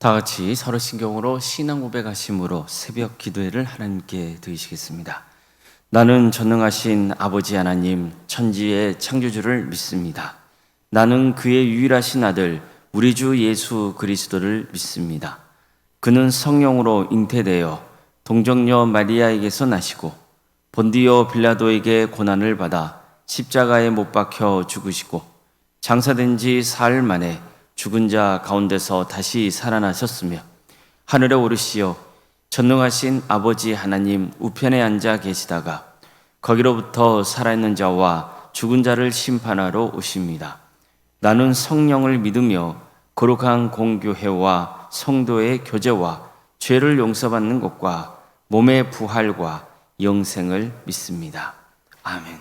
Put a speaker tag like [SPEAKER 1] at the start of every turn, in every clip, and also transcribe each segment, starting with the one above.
[SPEAKER 1] 다 같이 서로 신경으로 신앙 고백하심으로 새벽 기도회를 하나님께 드리시겠습니다. 나는 전능하신 아버지 하나님, 천지의 창조주를 믿습니다. 나는 그의 유일하신 아들 우리 주 예수 그리스도를 믿습니다. 그는 성령으로 잉태되어 동정녀 마리아에게서 나시고 본디오 빌라도에게 고난을 받아 십자가에 못 박혀 죽으시고 장사된 지 사흘 만에 죽은 자 가운데서 다시 살아나셨으며 하늘에 오르시어 전능하신 아버지 하나님 우편에 앉아 계시다가 거기로부터 살아있는 자와 죽은 자를 심판하러 오십니다. 나는 성령을 믿으며 거룩한 공교회와 성도의 교제와 죄를 용서받는 것과 몸의 부활과 영생을 믿습니다. 아멘.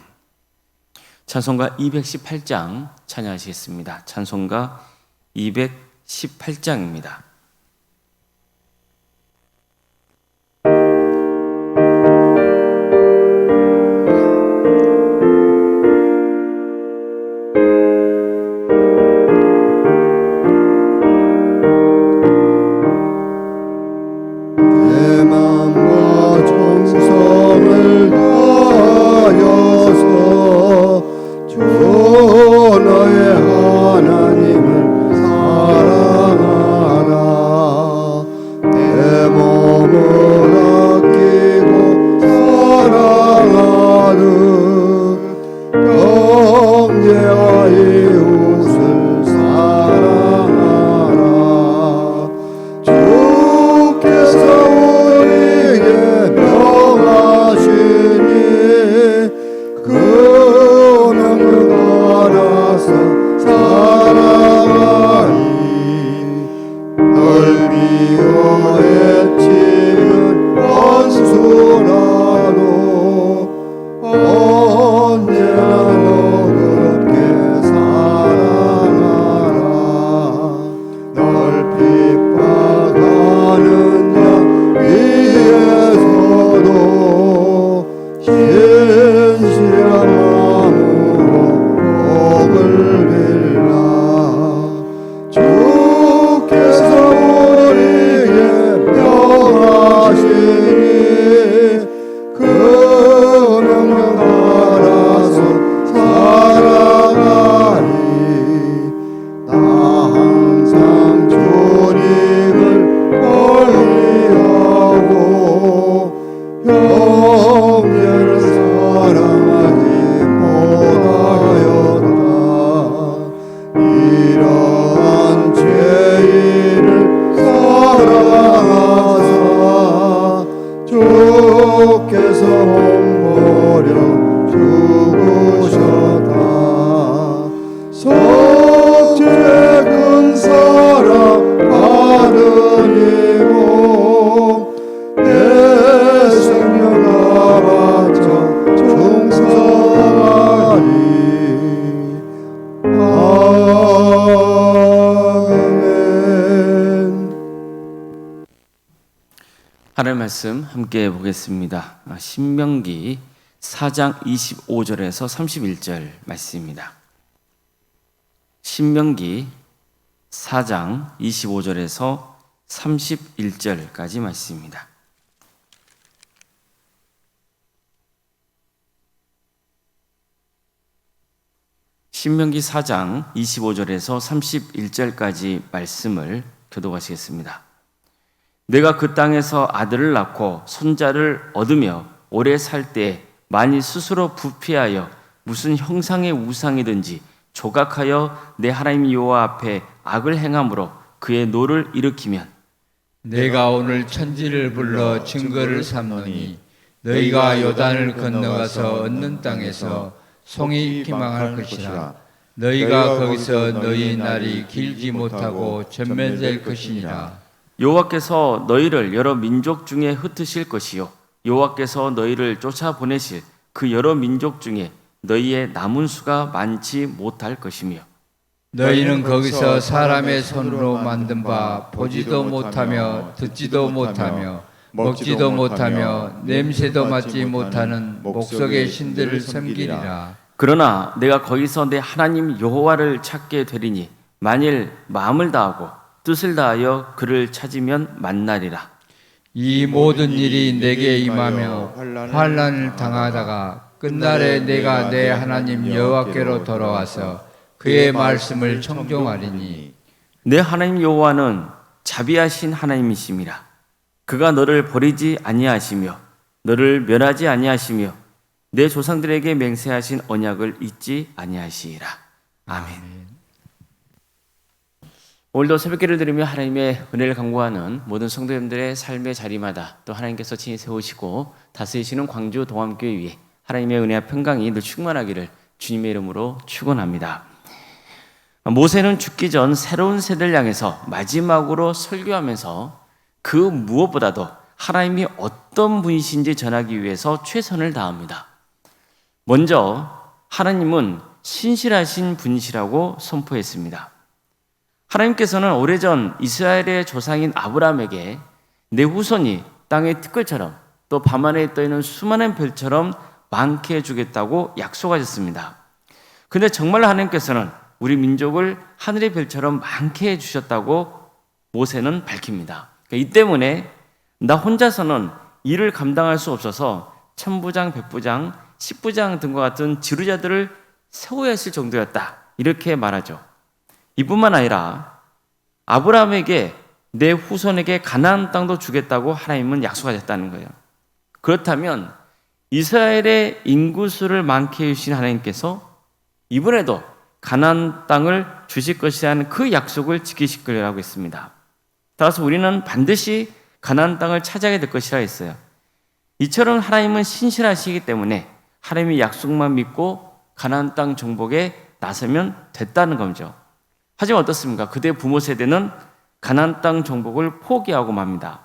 [SPEAKER 1] 찬송가 218장 찬양하시겠습니다. 찬송가 218장입니다. 하나님의 말씀 함께 보겠습니다. 신명기 4장 25절에서 31절 말씀입니다. 신명기 4장 25절에서 31절까지 말씀입니다. 신명기 4장 25절에서 31절까지 말씀을 교독하시겠습니다. 내가 그 땅에서 아들을 낳고 손자를 얻으며 오래 살 때 만일 스스로 부패하여 무슨 형상의 우상이든지 조각하여 내 하나님 여호와 앞에 악을 행함으로 그의 노를 일으키면
[SPEAKER 2] 내가 오늘 천지를 불러 증거를 삼노니 너희가 요단을 건너가서 얻는 땅에서 송이 기망할 것이라. 너희가 거기서 너희 날이 길지 못하고 전멸될 것이니라.
[SPEAKER 1] 여호와께서 너희를 여러 민족 중에 흩으실 것이요 여호와께서 너희를 쫓아보내실 그 여러 민족 중에 너희의 남은 수가 많지 못할 것이며
[SPEAKER 2] 너희는 거기서 사람의 손으로 만든 바 보지도 못하며 듣지도 못하며 먹지도 못하며 냄새도 맡지 못하는 목석의 신들을 섬기리라.
[SPEAKER 1] 그러나 내가 거기서 내 하나님 여호와를 찾게 되리니 만일 마음을 다하고 뜻을 다하여 그를 찾으면 만나리라.
[SPEAKER 2] 이 모든 일이 내게 임하며 환난을 당하다가 끝날에 내가 내 하나님 여호와께로 돌아와서 그의 말씀을 청종하리니
[SPEAKER 1] 내 하나님 여호와는 자비하신 하나님이심이라. 그가 너를 버리지 아니하시며 너를 멸하지 아니하시며 내 조상들에게 맹세하신 언약을 잊지 아니하시리라. 아멘. 오늘도 새벽기를 들으며 하나님의 은혜를 간구하는 모든 성도님들의 삶의 자리마다 또 하나님께서 친히 세우시고 다스리시는 광주 동암교회 위에 하나님의 은혜와 평강이 늘 충만하기를 주님의 이름으로 축원합니다. 모세는 죽기 전 새로운 세대를 향해서 마지막으로 설교하면서 그 무엇보다도 하나님이 어떤 분이신지 전하기 위해서 최선을 다합니다. 먼저 하나님은 신실하신 분이시라고 선포했습니다. 하나님께서는 오래전 이스라엘의 조상인 아브라함에게 내 후손이 땅의 티끌처럼 또 밤하늘에 떠있는 수많은 별처럼 많게 해주겠다고 약속하셨습니다. 그런데 정말 하나님께서는 우리 민족을 하늘의 별처럼 많게 해주셨다고 모세는 밝힙니다. 이 때문에 나 혼자서는 일을 감당할 수 없어서 천부장, 백부장, 십부장 등과 같은 지도자들을 세워야 했을 정도였다. 이렇게 말하죠. 이뿐만 아니라 아브라함에게 내 후손에게 가나안 땅도 주겠다고 하나님은 약속하셨다는 거예요. 그렇다면 이스라엘의 인구수를 많게 해주신 하나님께서 이번에도 가나안 땅을 주실 것이라는 그 약속을 지키실 거라고 했습니다. 따라서 우리는 반드시 가나안 땅을 차지하게 될 것이라 했어요. 이처럼 하나님은 신실하시기 때문에 하나님의 약속만 믿고 가나안 땅 정복에 나서면 됐다는 거죠. 하지만 어떻습니까? 그대 부모 세대는 가나안 땅 정복을 포기하고 맙니다.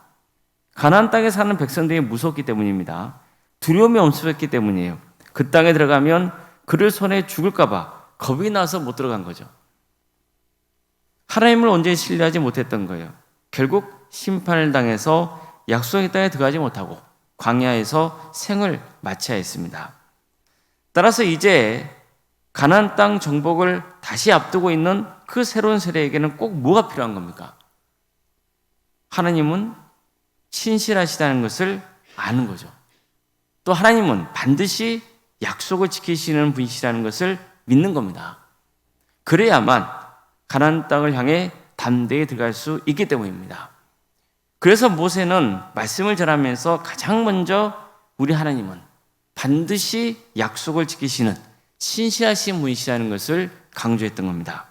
[SPEAKER 1] 가나안 땅에 사는 백성들이 무섭기 때문입니다. 두려움이 엄습했기 때문이에요. 그 땅에 들어가면 그들 손에 죽을까 봐 겁이 나서 못 들어간 거죠. 하나님을 온전히 신뢰하지 못했던 거예요. 결국 심판을 당해서 약속의 땅에 들어가지 못하고 광야에서 생을 마쳐야 했습니다. 따라서 이제 가나안 땅 정복을 다시 앞두고 있는 그 새로운 세대에게는 꼭 뭐가 필요한 겁니까? 하나님은 신실하시다는 것을 아는 거죠. 또 하나님은 반드시 약속을 지키시는 분이시라는 것을 믿는 겁니다. 그래야만 가나안 땅을 향해 담대히 들어갈 수 있기 때문입니다. 그래서 모세는 말씀을 전하면서 가장 먼저 우리 하나님은 반드시 약속을 지키시는 신실하신 분이시라는 것을 강조했던 겁니다.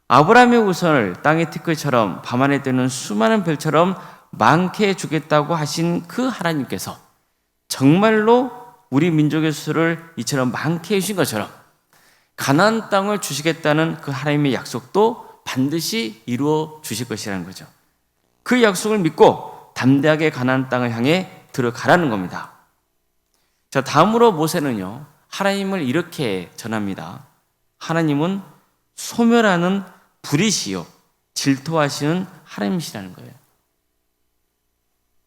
[SPEAKER 1] 아브라함의 후손을 땅의 티끌처럼 밤하늘에 뜨는 수많은 별처럼 많게 해주겠다고 하신 그 하나님께서 정말로 우리 민족의 수를 이처럼 많게 해주신 것처럼 가나안 땅을 주시겠다는 그 하나님의 약속도 반드시 이루어 주실 것이라는 거죠. 그 약속을 믿고 담대하게 가나안 땅을 향해 들어가라는 겁니다. 자, 다음으로 모세는요, 하나님을 이렇게 전합니다. 하나님은 소멸하는 불이시요 질투하시는 하나님이시라는 거예요.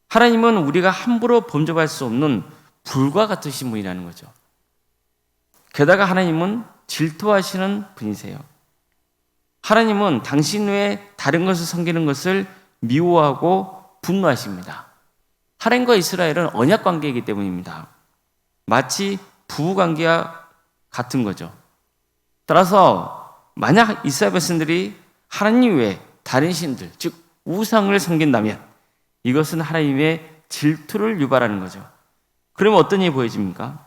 [SPEAKER 1] 하나님은 우리가 함부로 범접할 수 없는 불과 같으신 분이라는 거죠. 게다가 하나님은 질투하시는 분이세요. 하나님은 당신 외에 다른 것을 섬기는 것을 미워하고 분노하십니다. 하나님과 이스라엘은 언약 관계이기 때문입니다. 마치 부부 관계와 같은 거죠. 따라서 만약 이스라엘 백성들이 하나님 외에 다른 신들, 즉 우상을 섬긴다면 이것은 하나님의 질투를 유발하는 거죠. 그러면 어떤 일이 보여집니까?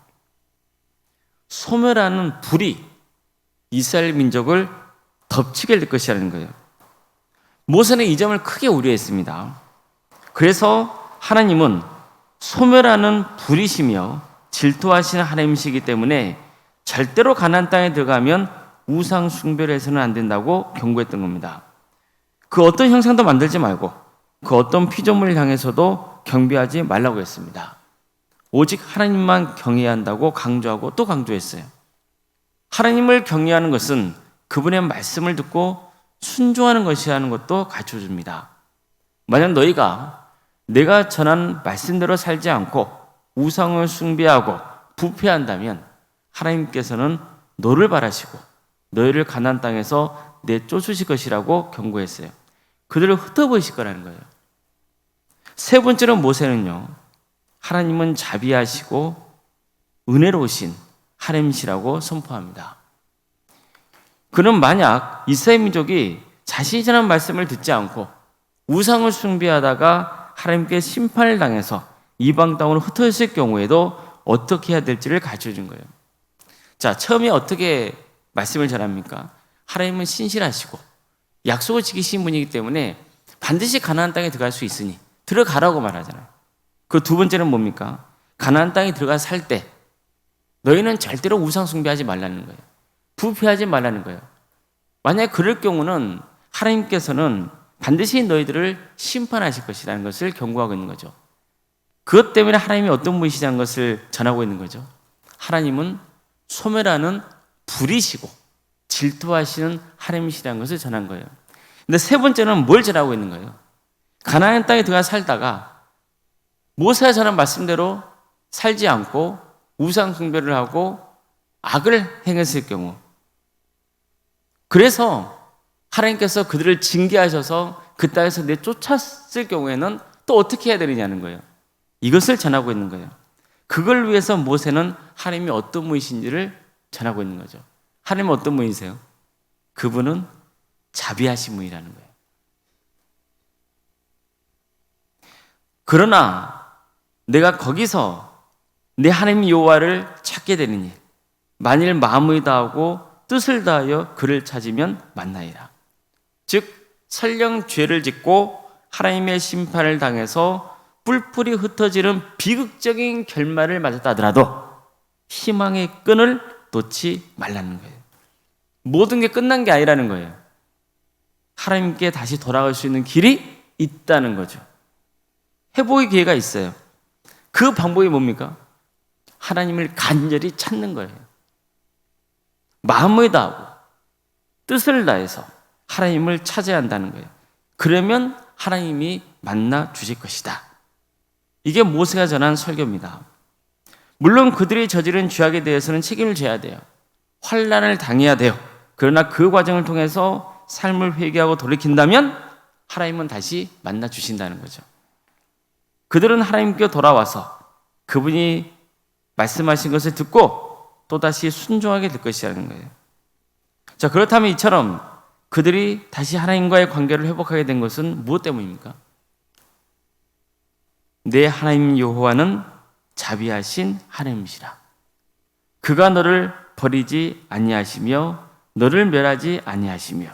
[SPEAKER 1] 소멸하는 불이 이스라엘 민족을 덮치게 될 것이라는 거예요. 모세는 이 점을 크게 우려했습니다. 그래서 하나님은 소멸하는 불이시며 질투하시는 하나님이시기 때문에 절대로 가나안 땅에 들어가면 우상 숭배를 해서는 안 된다고 경고했던 겁니다. 그 어떤 형상도 만들지 말고 그 어떤 피조물을 향해서도 경배하지 말라고 했습니다. 오직 하나님만 경외해야 한다고 강조하고 또 강조했어요. 하나님을 경외하는 것은 그분의 말씀을 듣고 순종하는 것이라는 것도 가르쳐줍니다. 만약 너희가 내가 전한 말씀대로 살지 않고 우상을 숭배하고 부패한다면 하나님께서는 너를 바라시고 너희를 가나안 땅에서 내쫓으실 것이라고 경고했어요. 그들을 흩어버리실 거라는 거예요. 세 번째로 모세는요, 하나님은 자비하시고 은혜로우신 하나님이시라고 선포합니다. 그는 만약 이스라엘 민족이 자신이 전한 말씀을 듣지 않고 우상을 숭배하다가 하나님께 심판을 당해서 이방 땅으로 흩어졌을 경우에도 어떻게 해야 될지를 가르쳐 준 거예요. 자, 처음에 어떻게 말씀을 전합니까? 하나님은 신실하시고 약속을 지키신 분이기 때문에 반드시 가나안 땅에 들어갈 수 있으니 들어가라고 말하잖아요. 그 두 번째는 뭡니까? 가나안 땅에 들어가 살 때 너희는 절대로 우상 숭배하지 말라는 거예요. 부패하지 말라는 거예요. 만약 그럴 경우는 하나님께서는 반드시 너희들을 심판하실 것이라는 것을 경고하고 있는 거죠. 그것 때문에 하나님이 어떤 분이시라는 것을 전하고 있는 거죠. 하나님은 소멸하는 불이시고 질투하시는 하나님이시라는 것을 전한 거예요. 근데 세 번째는 뭘 전하고 있는 거예요? 가나안 땅에 들어가 살다가 모세가 전한 말씀대로 살지 않고 우상 숭배를 하고 악을 행했을 경우, 그래서 하나님께서 그들을 징계하셔서 그 땅에서 내쫓았을 경우에는 또 어떻게 해야 되느냐는 거예요. 이것을 전하고 있는 거예요. 그걸 위해서 모세는 하나님이 어떤 분이신지를 전하고 있는 거죠. 하나님은 어떤 분이세요? 그분은 자비하신 분이라는 거예요. 그러나 내가 거기서 내 하나님 여호와를 찾게 되느니 만일 마음을 다하고 뜻을 다하여 그를 찾으면 만나리라. 즉 설령 죄를 짓고 하나님의 심판을 당해서 뿔뿔이 흩어지는 비극적인 결말을 맞았다 하더라도 희망의 끈을 놓지 말라는 거예요. 모든 게 끝난 게 아니라는 거예요. 하나님께 다시 돌아갈 수 있는 길이 있다는 거죠. 회복의 기회가 있어요. 그 방법이 뭡니까? 하나님을 간절히 찾는 거예요. 마음을 다하고 뜻을 다해서 하나님을 찾아야 한다는 거예요. 그러면 하나님이 만나 주실 것이다. 이게 모세가 전한 설교입니다. 물론 그들이 저지른 죄악에 대해서는 책임을 져야 돼요. 환난을 당해야 돼요. 그러나 그 과정을 통해서 삶을 회개하고 돌이킨다면 하나님은 다시 만나 주신다는 거죠. 그들은 하나님께 돌아와서 그분이 말씀하신 것을 듣고 또다시 순종하게 될 것이라는 거예요. 자, 그렇다면 이처럼 그들이 다시 하나님과의 관계를 회복하게 된 것은 무엇 때문입니까? 내 하나님 여호와는 자비하신 하나님이시라. 그가 너를 버리지 아니하시며 너를 멸하지 아니하시며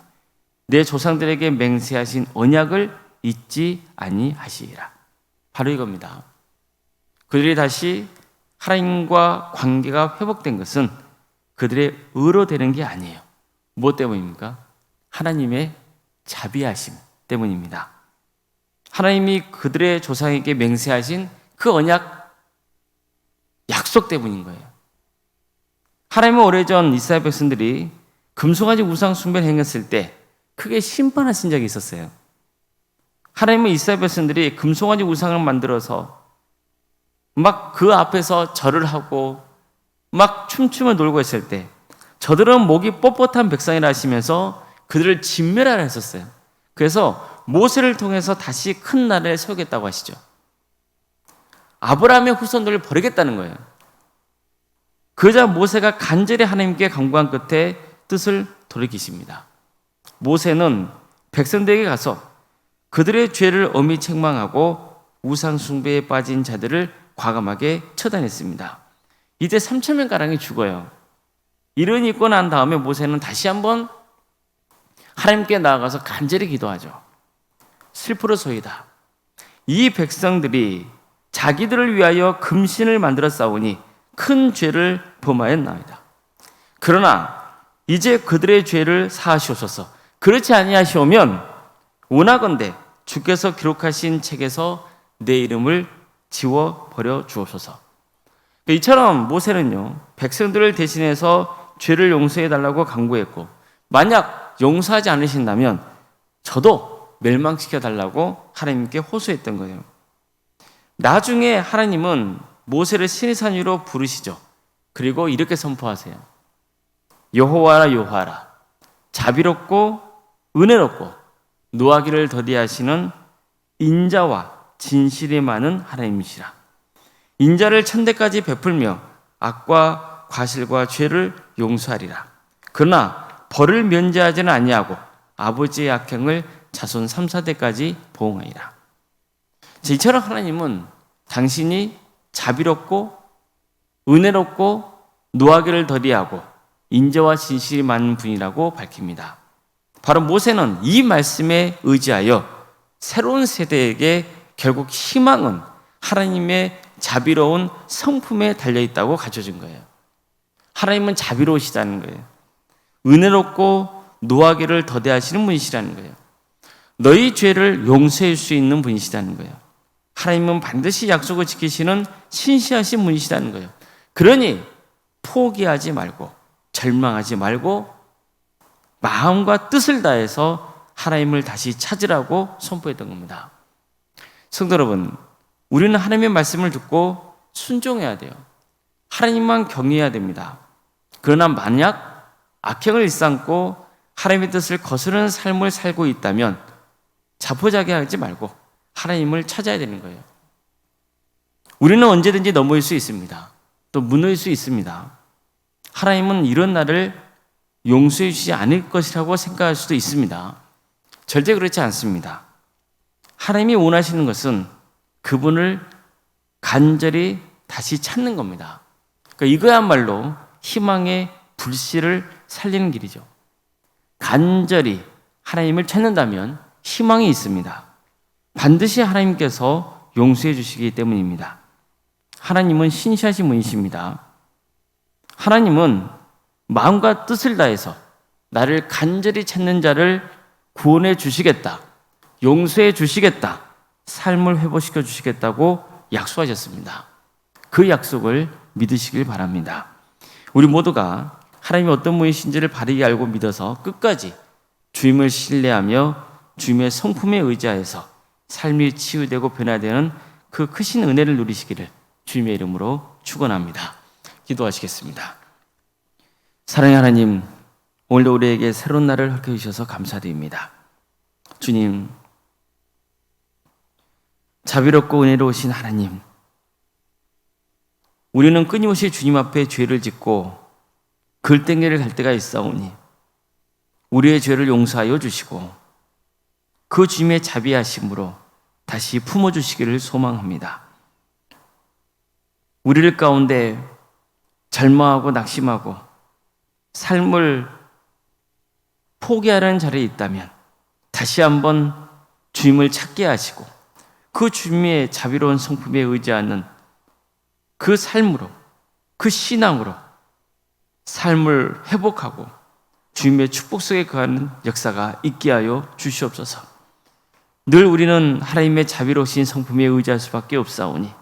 [SPEAKER 1] 내 조상들에게 맹세하신 언약을 잊지 아니하시리라. 바로 이겁니다. 그들이 다시 하나님과 관계가 회복된 것은 그들의 의로 되는 게 아니에요. 무엇 때문입니까? 하나님의 자비하심 때문입니다. 하나님이 그들의 조상에게 맹세하신 그 언약, 약속 때문인 거예요. 하나님은 오래전 이스라엘 백성들이 금송아지 우상 숭배를 행했을 때 크게 심판하신 적이 있었어요. 하나님은 이스라엘 백성들이 금송아지 우상을 만들어서 막 그 앞에서 절을 하고 막 춤추며 놀고 있을 때 저들은 목이 뻣뻣한 백성이라 하시면서 그들을 진멸하라 했었어요. 그래서 모세를 통해서 다시 큰 나라를 세우겠다고 하시죠. 아브라함의 후손들을 버리겠다는 거예요. 그러자 모세가 간절히 하나님께 간구한 끝에 뜻을 돌이키십니다. 모세는 백성들에게 가서 그들의 죄를 엄히 책망하고 우상 숭배에 빠진 자들을 과감하게 처단했습니다. 이제 3,000명가량이 죽어요. 이런 있고 난 다음에 모세는 다시 한번 하나님께 나아가서 간절히 기도하죠. 슬프로소이다. 이 백성들이 자기들을 위하여 금신을 만들어 싸우니 큰 죄를 범하였나이다. 그러나 이제 그들의 죄를 사하시옵소서. 그렇지 아니하시오면 원하건대 주께서 기록하신 책에서 내 이름을 지워버려 주옵소서. 이처럼 모세는요, 백성들을 대신해서 죄를 용서해달라고 간구했고, 만약 용서하지 않으신다면 저도 멸망시켜달라고 하나님께 호소했던 거예요. 나중에 하나님은 모세를 신의 산 위로 부르시죠. 그리고 이렇게 선포하세요. 여호와라 여호와라, 자비롭고 은혜롭고 노하기를 더디하시는 인자와 진실이 많은 하나님이시라. 인자를 천대까지 베풀며 악과 과실과 죄를 용서하리라. 그러나 벌을 면제하지는 아니하고 아버지의 악행을 자손 3, 4대까지 보응하리라. 이처럼 하나님은 당신이 자비롭고 은혜롭고 노하기를 더디하고 인자와 진실이 많은 분이라고 밝힙니다. 바로 모세는 이 말씀에 의지하여 새로운 세대에게 결국 희망은 하나님의 자비로운 성품에 달려있다고 가르쳐준 거예요. 하나님은 자비로우시다는 거예요. 은혜롭고 노하기를 더디하시는 분이시라는 거예요. 너희 죄를 용서할 수 있는 분이시다는 거예요. 하나님은 반드시 약속을 지키시는 신실하신 분이시다는 거예요. 그러니 포기하지 말고 절망하지 말고 마음과 뜻을 다해서 하나님을 다시 찾으라고 선포했던 겁니다. 성도 여러분, 우리는 하나님의 말씀을 듣고 순종해야 돼요. 하나님만 경외해야 됩니다. 그러나 만약 악행을 일삼고 하나님의 뜻을 거스르는 삶을 살고 있다면 자포자기하지 말고 하나님을 찾아야 되는 거예요. 우리는 언제든지 넘어질 수 있습니다. 또 무너질 수 있습니다. 하나님은 이런 나를 용서해 주지 않을 것이라고 생각할 수도 있습니다. 절대 그렇지 않습니다. 하나님이 원하시는 것은 그분을 간절히 다시 찾는 겁니다. 그러니까 이거야말로 희망의 불씨를 살리는 길이죠. 간절히 하나님을 찾는다면 희망이 있습니다. 반드시 하나님께서 용서해 주시기 때문입니다. 하나님은 신실하신 분이십니다. 하나님은 마음과 뜻을 다해서 나를 간절히 찾는 자를 구원해 주시겠다, 용서해 주시겠다, 삶을 회복시켜 주시겠다고 약속하셨습니다. 그 약속을 믿으시길 바랍니다. 우리 모두가 하나님이 어떤 분이신지를 바르게 알고 믿어서 끝까지 주님을 신뢰하며 주님의 성품에 의지하여서 삶이 치유되고 변화되는 그 크신 은혜를 누리시기를 주님의 이름으로 축원합니다. 기도하시겠습니다. 사랑의 하나님, 오늘도 우리에게 새로운 날을 허락해 주셔서 감사드립니다. 주님, 자비롭고 은혜로우신 하나님, 우리는 끊임없이 주님 앞에 죄를 짓고 글땡이를 갈 때가 있사오니 우리의 죄를 용서하여 주시고 그 주님의 자비하심으로 다시 품어주시기를 소망합니다. 우리를 가운데 절망하고 낙심하고 삶을 포기하라는 자리에 있다면 다시 한번 주님을 찾게 하시고 그 주님의 자비로운 성품에 의지하는 그 삶으로, 그 신앙으로 삶을 회복하고 주님의 축복 속에 거하는 역사가 있게 하여 주시옵소서. 늘 우리는 하나님의 자비로우신 성품에 의지할 수밖에 없사오니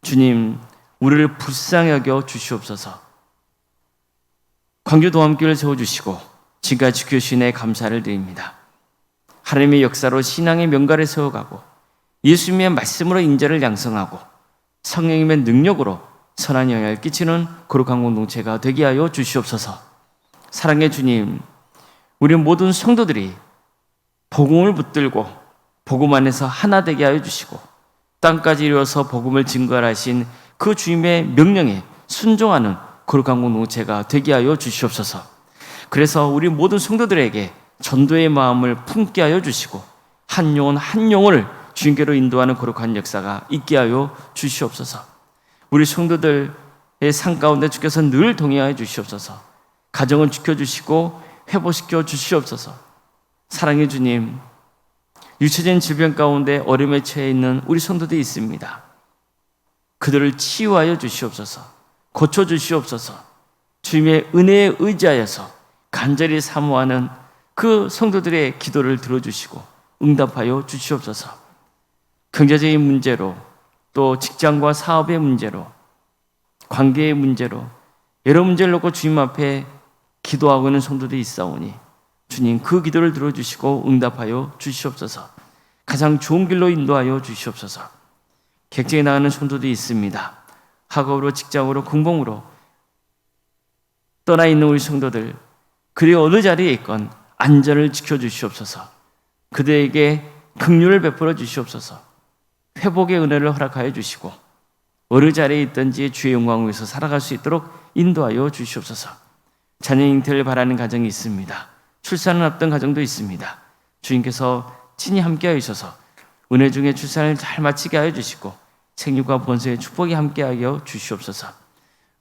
[SPEAKER 1] 주님, 우리를 불쌍히 여겨 주시옵소서. 광주 도함교회를 세워주시고 지금까지 지켜주신 애 감사를 드립니다. 하나님의 역사로 신앙의 명가를 세워가고 예수님의 말씀으로 인자를 양성하고 성령님의 능력으로 선한 영향을 끼치는 거룩한 공동체가 되게 하여 주시옵소서. 사랑의 주님, 우리 모든 성도들이 복음을 붙들고 복음 안에서 하나 되게 하여 주시고 땅까지 이루어서 복음을 증거하신 그 주님의 명령에 순종하는 거룩한 공동체가 되게 하여 주시옵소서. 그래서 우리 모든 성도들에게 전도의 마음을 품게 하여 주시고 한 영혼 한 영혼을 주님께로 인도하는 거룩한 역사가 있게 하여 주시옵소서. 우리 성도들의 삶 가운데 주께서 늘 동행하여 주시옵소서. 가정을 지켜주시고 회복시켜 주시옵소서. 사랑의 주님, 유체적인 질병 가운데 어려움에 처해 있는 우리 성도들이 있습니다. 그들을 치유하여 주시옵소서. 고쳐주시옵소서. 주님의 은혜에 의지하여서 간절히 사모하는 그 성도들의 기도를 들어주시고 응답하여 주시옵소서. 경제적인 문제로 또 직장과 사업의 문제로 관계의 문제로 여러 문제를 놓고 주님 앞에 기도하고 있는 성도들이 있사오니 주님 그 기도를 들어주시고 응답하여 주시옵소서. 가장 좋은 길로 인도하여 주시옵소서. 객지에 나가는 성도들이 있습니다. 학업으로 직장으로 공공으로 떠나 있는 우리 성도들, 그리 어느 자리에 있건 안전을 지켜주시옵소서. 그들에게 긍휼을 베풀어 주시옵소서. 회복의 은혜를 허락하여 주시고 어느 자리에 있든지 주의 영광을 위해서 살아갈 수 있도록 인도하여 주시옵소서. 자녀 잉태를 바라는 가정이 있습니다. 출산을 앞둔 가정도 있습니다. 주님께서 친히 함께하여 주셔서 은혜 중에 출산을 잘 마치게 하여 주시고 생육과 번성의 축복이 함께하여 주시옵소서.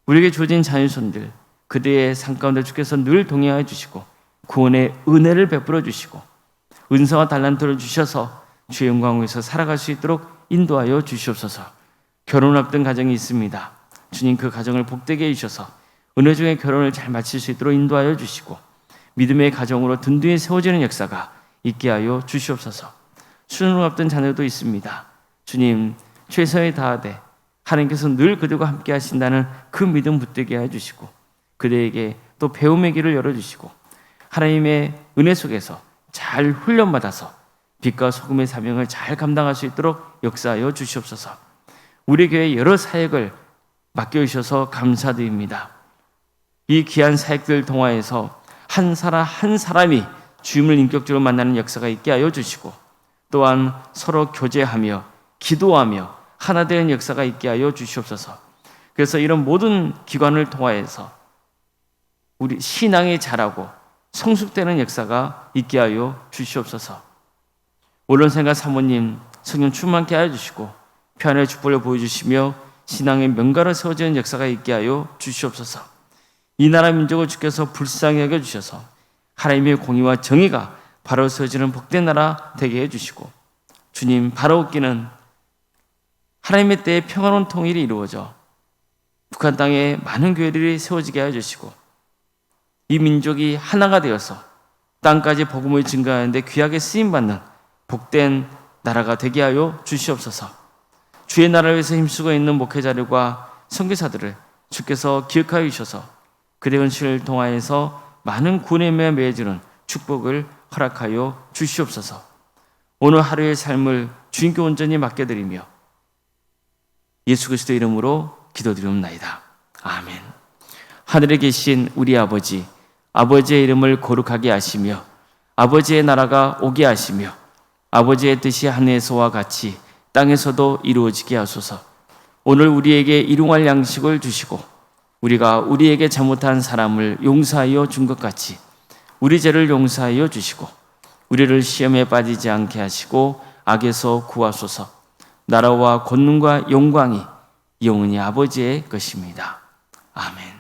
[SPEAKER 1] 우리에게 주어진 자녀손들 그들의 삶 가운데 주께서 늘 동행하여 주시고 구원의 은혜를 베풀어 주시고 은사와 달란트를 주셔서 주의 영광을 위해서 살아갈 수 있도록 인도하여 주시옵소서. 결혼 앞둔 가정이 있습니다. 주님 그 가정을 복되게 해주셔서 은혜 중에 결혼을 잘 마칠 수 있도록 인도하여 주시고 믿음의 가정으로 든든히 세워지는 역사가 있게 하여 주시옵소서. 수능을 앞둔 자녀도 있습니다. 주님 최선을 다하되 하나님께서 늘 그들과 함께 하신다는 그 믿음 붙들게 해주시고 그들에게 또 배움의 길을 열어주시고 하나님의 은혜 속에서 잘 훈련받아서 빛과 소금의 사명을 잘 감당할 수 있도록 역사하여 주시옵소서. 우리 교회 여러 사역을 맡겨주셔서 감사드립니다. 이 귀한 사역들 동화에서 한 사람 한 사람이 주님을 인격적으로 만나는 역사가 있게 하여 주시고 또한 서로 교제하며 기도하며 하나 되는 역사가 있게 하여 주시옵소서. 그래서 이런 모든 기관을 통하여서 우리 신앙이 자라고 성숙되는 역사가 있게 하여 주시옵소서. 오른생각 사모님 성령 충만케 하여 주시고 편의 축복을 보여주시며 신앙의 명가로 세워지는 역사가 있게 하여 주시옵소서. 이 나라 민족을 주께서 불쌍히 여겨주셔서 하나님의 공의와 정의가 바로 세워지는 복된 나라 되게 해주시고 주님 바로 웃기는 하나님의 때에 평화로운 통일이 이루어져 북한 땅에 많은 교회들이 세워지게 하여 주시고 이 민족이 하나가 되어서 땅까지 복음을 증거하는데 귀하게 쓰임받는 복된 나라가 되게 하여 주시옵소서. 주의 나라를 위해서 힘쓰고 있는 목회자들과 선교사들을 주께서 기억하여 주셔서 그들의 은실을 통하여서 많은 구원의 매에 매해주는 축복을 허락하여 주시옵소서. 오늘 하루의 삶을 주님께 온전히 맡겨드리며 예수 그리스도 이름으로 기도드리옵나이다. 아멘. 하늘에 계신 우리 아버지, 아버지의 이름을 거룩하게 하시며 아버지의 나라가 오게 하시며 아버지의 뜻이 하늘에서와 같이 땅에서도 이루어지게 하소서. 오늘 우리에게 일용할 양식을 주시고 우리가 우리에게 잘못한 사람을 용서하여 준 것 같이 우리 죄를 용서하여 주시고 우리를 시험에 빠지지 않게 하시고 악에서 구하소서. 나라와 권능과 영광이 영원히 아버지의 것입니다. 아멘.